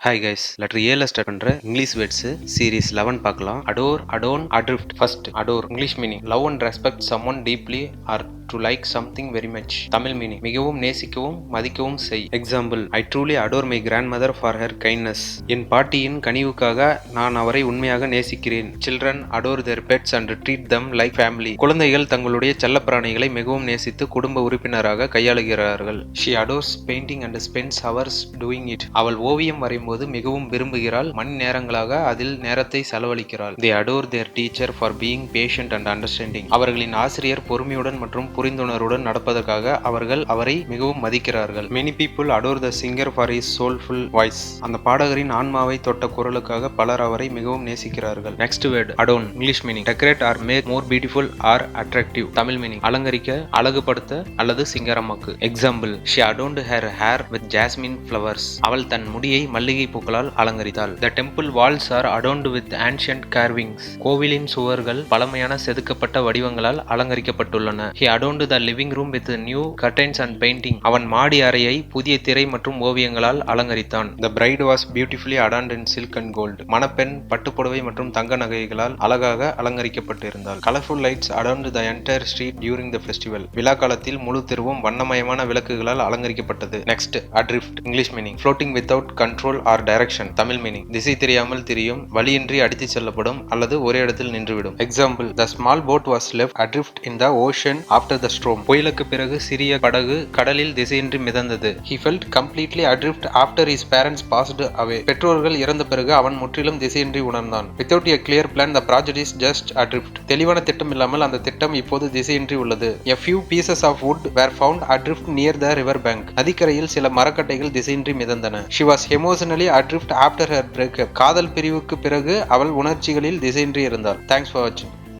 Hi guys, letter ஏல start பண்ற English words series 11 பார்க்கலாம். Adore, adorn, adrift. First adore. English meaning love and respect someone deeply or to like something very much. Tamil meaning மிகவும் நேசிக்கவும் மதிக்கவும் செய். Example, I truly adore my grandmother for her kindness. என் பாட்டியின் கனிவுக்காக நான் அவரை உண்மையாக நேசிக்கிறேன். Children adore their pets and treat them like family. குழந்தைகள் தங்களுடைய செல்லப்பிராணிகளை மிகவும் நேசித்து குடும்ப உறுப்பினராக கையாளுகிறார்கள். She adores painting and spends hours doing it. அவள் ஓவியம் வரையும்போது மிகவும் விரும்புகிறாள். மணி நேரங்களாக அதில் நேரத்தை செலவழிக்கிறாள். They adore their teacher for being patient and understanding. அவர்களின் ஆசிரியர் பொறுமையுடன் மற்றும் புரிந்துணர்வுடன் நடப்பதற்காக அவர்கள் அவரை மிகவும் மதிக்கிறார்கள். Many people adore the singer for his soulful voice. அந்த பாடகரின் ஆன்மாவை தொட்ட குரலுக்காக பலர் அவரை மிகவும் நேசிக்கிறார்கள். Next word adorn. English meaning decorate or make more beautiful or attractive. Tamil meaning அலங்கரிக்க, அழகுபடுத்த அல்லது சிங்கரமாக்கு. Example, she adorned her hair with jasmine flowers. அவள் தன் முடியை மல்லிகை பூக்களால் அலங்கரித்தாள். The temple walls are adorned with ancient carvings. கோவிலின் சுவர்கள் பழமையான செதுக்கப்பட்ட வடிவங்களால் அலங்கரிக்கப்பட்டுள்ளன. He adorned the living room with new curtains and painting. அவன் மாடி அறையை புதிய திரை மற்றும் ஓவியங்களால் அலங்கரித்தான். The bride was beautifully adorned in silk and gold. மணப்பெண் பட்டுப்புடவை மற்றும் தங்க நகைகளால் அழகாக அலங்கரிக்கப்பட்டிருந்தாள். Colorful lights adorned the entire street during the festival. விழா காலத்தில் முழு தெருவும் வண்ணமயமான விளக்குகளால் அலங்கரிக்கப்பட்டது. Next, adrift. English meaning floating without control or direction. Tamil meaning திசை தெரியாமல் திரியும், வழியின்றி அடித்துச் செல்லப்படும் அல்லது ஒரே இடத்தில் நின்றுவிடும். Example, the small boat was left adrift in the ocean after the storm. புயலுக்கு பிறகு சிறிய படகு கடலில் திசையின்றி மிதந்தது. He felt completely adrift after his parents passed away. பெற்றோர்கள் இறந்த பிறகு அவன் முற்றிலும் திசையின்றி உணர்ந்தான். Without a clear plan, the project is just adrift. தெளிவான திட்டம் இல்லாமல் அந்த திட்டம் இப்போது திசையின்றி உள்ளது. A few pieces of wood were found adrift near the river bank. நதிக்கரையில் சில மரக்கட்டைகள் திசையின்றி மிதந்தன. She was emotionally adrift after her breakup. காதல் பிரிவுக்கு பிறகு அவள் உணர்ச்சிகளில் திசையின்றி இருந்தாள். Thanks for watching.